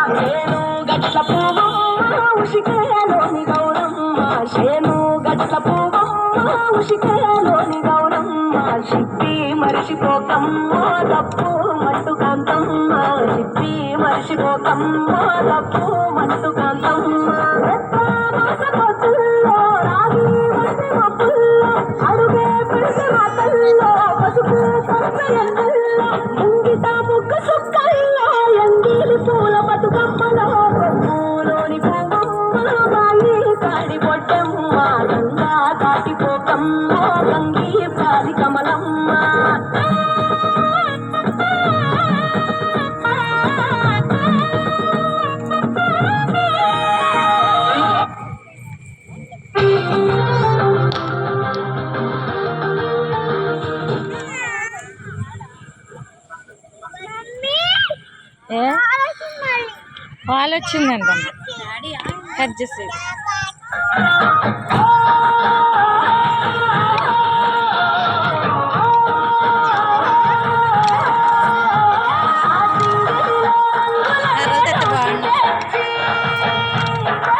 శేను గట్ల పువ్వమ్మ ఉషికేలోని గౌరమ్మ శేను గట్ల పువ్వమ్మ ఉషికేలోని గౌరమ్మ సిప్పి మరిచిపోకమ్మ తప్పు మట్టు కాంతమ్మ సిప్పి మరిచిపోకమ్మ తప్పు మట్టు కాంతమ్మ అడుగే పిడిసి మాటల్లో పసుపు పచ్చయందుల్లో ముంగిట ముక్క సుక్కల్లో ఎంగిలి పూల బతుకమ్మలో కొమ్మూలోని పువ్వమ్మ బాయి కాడి పొట్టమ్మ గంగా దాటిపోకమ్మ గంగి పాలి కమలమ్మ వాళ్ళు వచ్చిందంట కట్ చేసేది